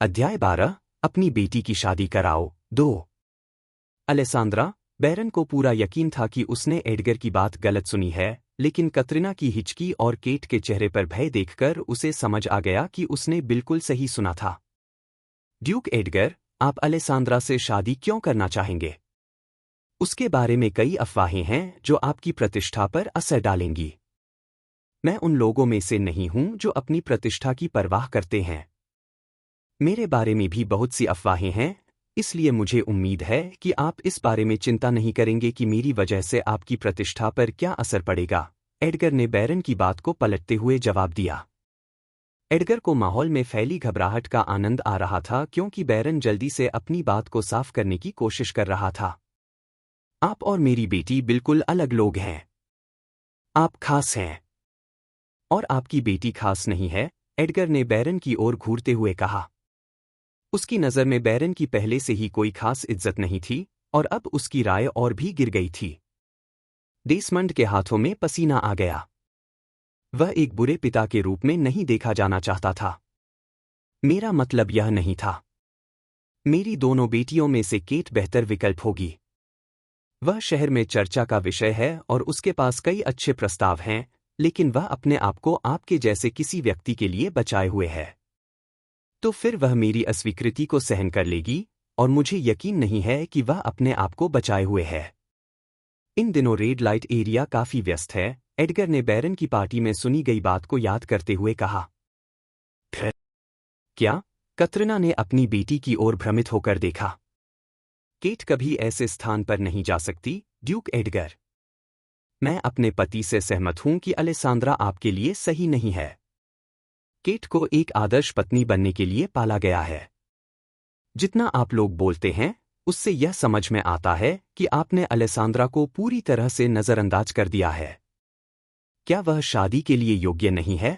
अध्याय 12 अपनी बेटी की शादी कराओ 2। अलेसांद्रा बैरन को पूरा यकीन था कि उसने एडगर की बात गलत सुनी है, लेकिन कतरीना की हिचकी और केट के चेहरे पर भय देखकर उसे समझ आ गया कि उसने बिल्कुल सही सुना था। ड्यूक एडगर, आप अलेसांद्रा से शादी क्यों करना चाहेंगे? उसके बारे में कई अफवाहें हैं जो आपकी प्रतिष्ठा पर असर डालेंगी। मैं उन लोगों में से नहीं हूं जो अपनी प्रतिष्ठा की परवाह करते हैं। मेरे बारे में भी बहुत सी अफवाहें हैं, इसलिए मुझे उम्मीद है कि आप इस बारे में चिंता नहीं करेंगे कि मेरी वजह से आपकी प्रतिष्ठा पर क्या असर पड़ेगा। एडगर ने बैरन की बात को पलटते हुए जवाब दिया। एडगर को माहौल में फैली घबराहट का आनंद आ रहा था क्योंकि बैरन जल्दी से अपनी बात को साफ करने की कोशिश कर रहा था। आप और मेरी बेटी बिल्कुल अलग लोग हैं। आप खास हैं और आपकी बेटी खास नहीं है, एडगर ने बैरन की ओर घूरते हुए कहा। उसकी नज़र में बैरन की पहले से ही कोई खास इज्जत नहीं थी और अब उसकी राय और भी गिर गई थी। डेसमंड के हाथों में पसीना आ गया। वह एक बुरे पिता के रूप में नहीं देखा जाना चाहता था। मेरा मतलब यह नहीं था। मेरी दोनों बेटियों में से केट बेहतर विकल्प होगी। वह शहर में चर्चा का विषय है और उसके पास कई अच्छे प्रस्ताव हैं, लेकिन वह अपने आप को आपके जैसे किसी व्यक्ति के लिए बचाए हुए है। तो फिर वह मेरी अस्वीकृति को सहन कर लेगी और मुझे यकीन नहीं है कि वह अपने आप को बचाए हुए है। इन दिनों रेड लाइट एरिया काफी व्यस्त है, एडगर ने बैरन की पार्टी में सुनी गई बात को याद करते हुए कहा। फिर क्या? कतरीना ने अपनी बेटी की ओर भ्रमित होकर देखा। केट कभी ऐसे स्थान पर नहीं जा सकती, ड्यूक एडगर। मैं अपने पति से सहमत हूं कि अलेसांद्रा आपके लिए सही नहीं है। केट को एक आदर्श पत्नी बनने के लिए पाला गया है। जितना आप लोग बोलते हैं, उससे यह समझ में आता है कि आपने अलेसांद्रा को पूरी तरह से नज़रअंदाज कर दिया है। क्या वह शादी के लिए योग्य नहीं है?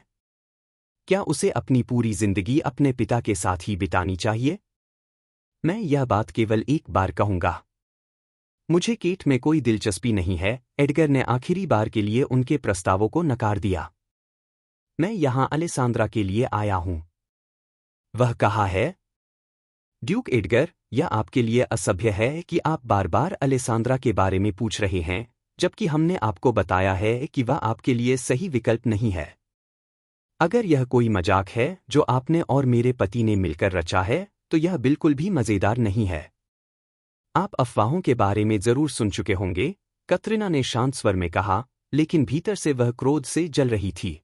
क्या उसे अपनी पूरी जिंदगी अपने पिता के साथ ही बितानी चाहिए? मैं यह बात केवल एक बार कहूंगा। मुझे केट में कोई दिलचस्पी नहीं है, एडगर ने आखिरी बार के लिए उनके प्रस्तावों को नकार दिया। मैं यहां अलेसांद्रा के लिए आया हूं। वह कहा है। ड्यूक एडगर, यह आपके लिए असभ्य है कि आप बार बार अलेसांद्रा के बारे में पूछ रहे हैं, जबकि हमने आपको बताया है कि वह आपके लिए सही विकल्प नहीं है। अगर यह कोई मजाक है जो आपने और मेरे पति ने मिलकर रचा है, तो यह बिल्कुल भी मजेदार नहीं है। आप अफवाहों के बारे में जरूर सुन चुके होंगे, कतरीना ने शांत स्वर में कहा, लेकिन भीतर से वह क्रोध से जल रही थी।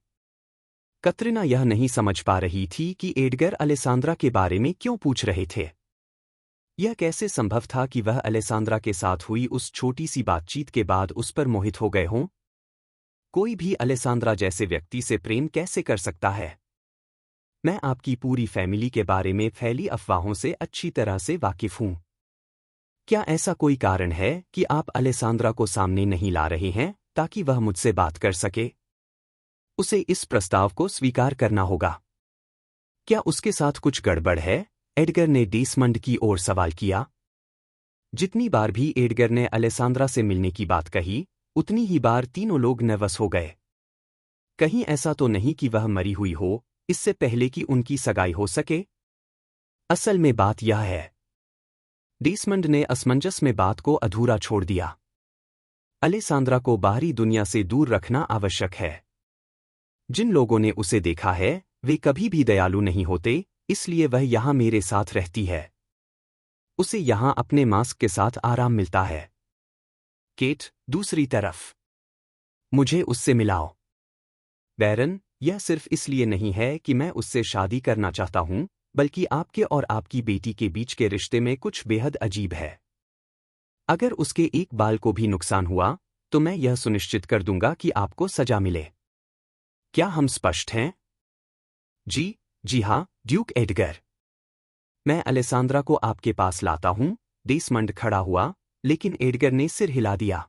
कतरीना यह नहीं समझ पा रही थी कि एडगर अलेसांद्रा के बारे में क्यों पूछ रहे थे। यह कैसे संभव था कि वह अलेसांद्रा के साथ हुई उस छोटी सी बातचीत के बाद उस पर मोहित हो गए हों? कोई भी अलेसांद्रा जैसे व्यक्ति से प्रेम कैसे कर सकता है? मैं आपकी पूरी फैमिली के बारे में फैली अफवाहों से अच्छी तरह से वाकिफ हूं। क्या ऐसा कोई कारण है कि आप अलेसांद्रा को सामने नहीं ला रहे हैं ताकि वह मुझसे बात कर सके? उसे इस प्रस्ताव को स्वीकार करना होगा। क्या उसके साथ कुछ गड़बड़ है? एडगर ने डेसमंड की ओर सवाल किया। जितनी बार भी एडगर ने अलेसांद्रा से मिलने की बात कही, उतनी ही बार तीनों लोग नर्वस हो गए। कहीं ऐसा तो नहीं कि वह मरी हुई हो, इससे पहले कि उनकी सगाई हो सके? असल में बात यह है। डेसमंड ने असमंजस में बात को अधूरा छोड़ दिया। अलेसांद्रा को बाहरी दुनिया से दूर रखना आवश्यक है। जिन लोगों ने उसे देखा है, वे कभी भी दयालु नहीं होते, इसलिए वह यहां मेरे साथ रहती है। उसे यहां अपने मास्क के साथ आराम मिलता है। केट, दूसरी तरफ, मुझे उससे मिलाओ। बैरन, यह सिर्फ इसलिए नहीं है कि मैं उससे शादी करना चाहता हूं, बल्कि आपके और आपकी बेटी के बीच के रिश्ते में कुछ बेहद अजीब है। अगर उसके एक बाल को भी नुकसान हुआ, तो मैं यह सुनिश्चित कर दूंगा कि आपको सजा मिले। क्या हम स्पष्ट हैं? जी हाँ, ड्यूक एडगर। मैं अलेसांद्रा को आपके पास लाता हूं। डेसमंड खड़ा हुआ, लेकिन एडगर ने सिर हिला दिया।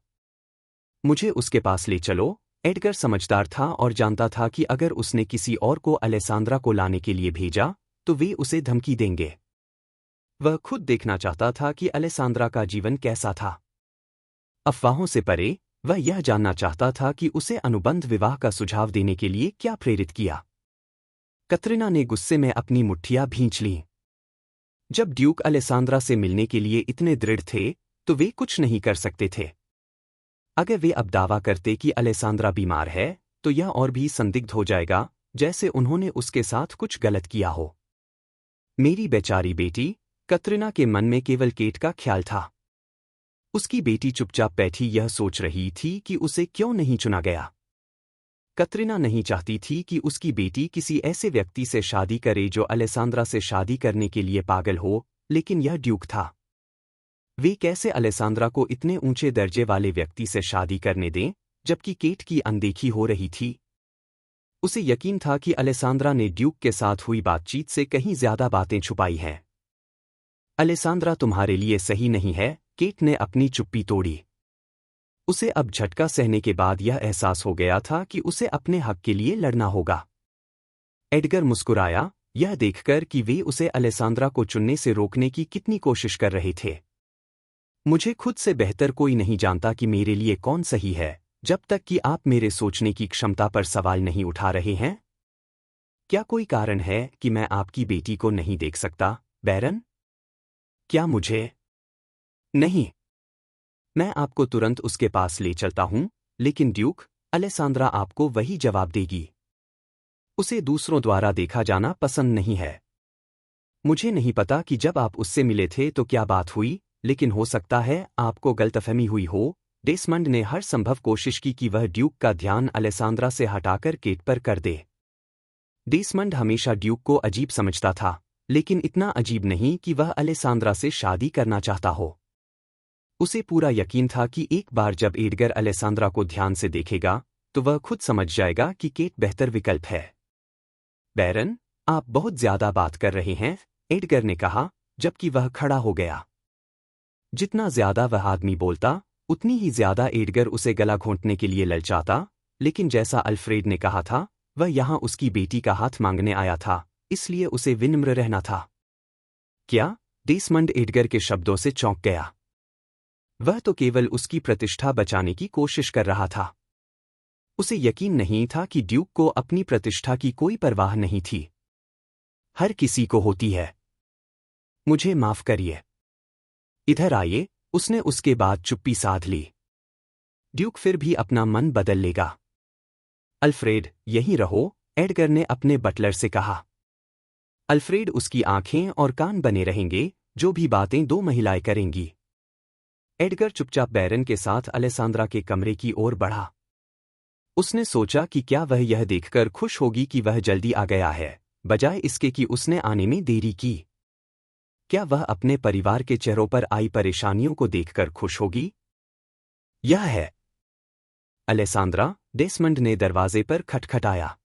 मुझे उसके पास ले चलो। एडगर समझदार था और जानता था कि अगर उसने किसी और को अलेसांद्रा को लाने के लिए भेजा, तो वे उसे धमकी देंगे। वह खुद देखना चाहता था कि अलेसांद्रा का जीवन कैसा था। अफवाहों से परे, वह यह जानना चाहता था कि उसे अनुबंध विवाह का सुझाव देने के लिए क्या प्रेरित किया। कतरीना ने गुस्से में अपनी मुट्ठियां भींच लीं। जब ड्यूक अलेसांद्रा से मिलने के लिए इतने दृढ़ थे तो वे कुछ नहीं कर सकते थे। अगर वे अब दावा करते कि अलेसांद्रा बीमार है तो यह और भी संदिग्ध हो जाएगा, जैसे उन्होंने उसके साथ कुछ गलत किया हो। मेरी बेचारी बेटी, कतरीना के मन में केवल केट का ख्याल था। उसकी बेटी चुपचाप बैठी यह सोच रही थी कि उसे क्यों नहीं चुना गया। कतरीना नहीं चाहती थी कि उसकी बेटी किसी ऐसे व्यक्ति से शादी करे जो अलेसांद्रा से शादी करने के लिए पागल हो, लेकिन यह ड्यूक था। वे कैसे अलेसांद्रा को इतने ऊंचे दर्जे वाले व्यक्ति से शादी करने दें, जबकि केट की अनदेखी हो रही थी। उसे यकीन था कि अलेसांद्रा ने ड्यूक के साथ हुई बातचीत से कहीं ज्यादा बातें छुपाई हैं। अलेसांद्रा तुम्हारे लिए सही नहीं है, केट ने अपनी चुप्पी तोड़ी। उसे अब झटका सहने के बाद यह एहसास हो गया था कि उसे अपने हक के लिए लड़ना होगा। एडगर मुस्कुराया, यह देखकर कि वे उसे अलेसांद्रा को चुनने से रोकने की कितनी कोशिश कर रहे थे। मुझे खुद से बेहतर कोई नहीं जानता कि मेरे लिए कौन सही है, जब तक कि आप मेरे सोचने की क्षमता पर सवाल नहीं उठा रहे हैं। क्या कोई कारण है कि मैं आपकी बेटी को नहीं देख सकता, बैरन? क्या मुझे? नहीं। मैं आपको तुरंत उसके पास ले चलता हूं, लेकिन ड्यूक, अलेसांद्रा आपको वही जवाब देगी। उसे दूसरों द्वारा देखा जाना पसंद नहीं है। मुझे नहीं पता कि जब आप उससे मिले थे तो क्या बात हुई, लेकिन हो सकता है आपको गलतफहमी हुई हो। डेसमंड ने हर संभव कोशिश की कि वह ड्यूक का ध्यान अलेसांद्रा से हटाकर केट पर कर दे। डेसमंड हमेशा ड्यूक को अजीब समझता था, लेकिन इतना अजीब नहीं कि वह अलेसांद्रा से शादी करना चाहता हो। उसे पूरा यकीन था कि एक बार जब एडगर अलेसांद्रा को ध्यान से देखेगा तो वह खुद समझ जाएगा कि केट बेहतर विकल्प है। बैरन, आप बहुत ज्यादा बात कर रहे हैं, एडगर ने कहा, जबकि वह खड़ा हो गया। जितना ज्यादा वह आदमी बोलता, उतनी ही ज्यादा एडगर उसे गला घोंटने के लिए ललचाता, लेकिन जैसा अल्फ्रेड ने कहा था, वह यहां उसकी बेटी का हाथ मांगने आया था, इसलिए उसे विनम्र रहना था। क्या? डेसमंड एडगर के शब्दों से चौंक गया। वह तो केवल उसकी प्रतिष्ठा बचाने की कोशिश कर रहा था। उसे यकीन नहीं था कि ड्यूक को अपनी प्रतिष्ठा की कोई परवाह नहीं थी। हर किसी को होती है। मुझे माफ करिए। इधर आइए, उसने उसके बाद चुप्पी साध ली। ड्यूक फिर भी अपना मन बदल लेगा। अल्फ्रेड, यहीं रहो, एडगर ने अपने बटलर से कहा। अल्फ्रेड उसकी आंखें और कान बने रहेंगे, जो भी बातें दो महिलाएं करेंगी। एडगर चुपचाप बैरन के साथ अलेसांद्रा के कमरे की ओर बढ़ा। उसने सोचा कि क्या वह यह देखकर खुश होगी कि वह जल्दी आ गया है, बजाय इसके कि उसने आने में देरी की। क्या वह अपने परिवार के चेहरों पर आई परेशानियों को देखकर खुश होगी? यह है अलेसांद्रा, डेसमंड ने दरवाजे पर खटखटाया।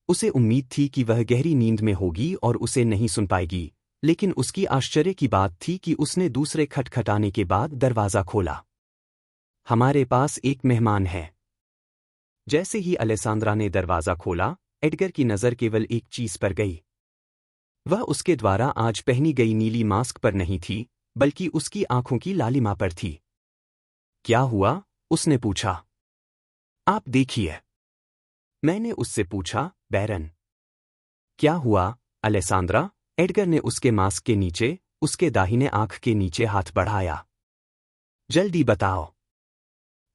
उसे उम्मीद थी कि वह गहरी नींद में होगी और उसे नहीं सुन पाएगी, लेकिन उसकी आश्चर्य की बात थी कि उसने दूसरे खटखटाने के बाद दरवाजा खोला। हमारे पास एक मेहमान है। जैसे ही अलेसांद्रा ने दरवाजा खोला, एडगर की नज़र केवल एक चीज पर गई। वह उसके द्वारा आज पहनी गई नीली मास्क पर नहीं थी, बल्कि उसकी आंखों की लालिमा पर थी। क्या हुआ? उसने पूछा। आप देखिए। मैंने उससे पूछा, बैरन। क्या हुआ, अलेसांद्रा? एडगर ने उसके मास्क के नीचे, उसके दाहिने आंख के नीचे हाथ बढ़ाया। जल्दी बताओ।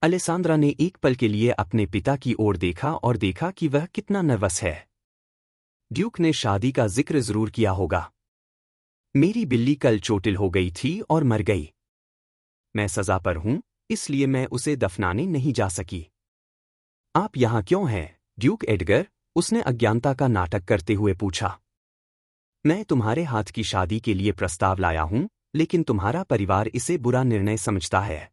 अलेसांद्रा ने एक पल के लिए अपने पिता की ओर देखा और देखा कि वह कितना नर्वस है। ड्यूक ने शादी का जिक्र जरूर किया होगा। मेरी बिल्ली कल चोटिल हो गई थी और मर गई। मैं सजा पर हूं, इसलिए मैं उसे दफनाने नहीं जा सकी। आप यहां क्यों हैं, ड्यूक एडगर? उसने अज्ञानता का नाटक करते हुए पूछा। मैं तुम्हारे हाथ की शादी के लिए प्रस्ताव लाया हूं, लेकिन तुम्हारा परिवार इसे बुरा निर्णय समझता है।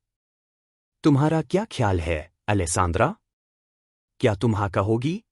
तुम्हारा क्या ख्याल है, अलेसांद्रा? क्या तुम हाँ कहोगी?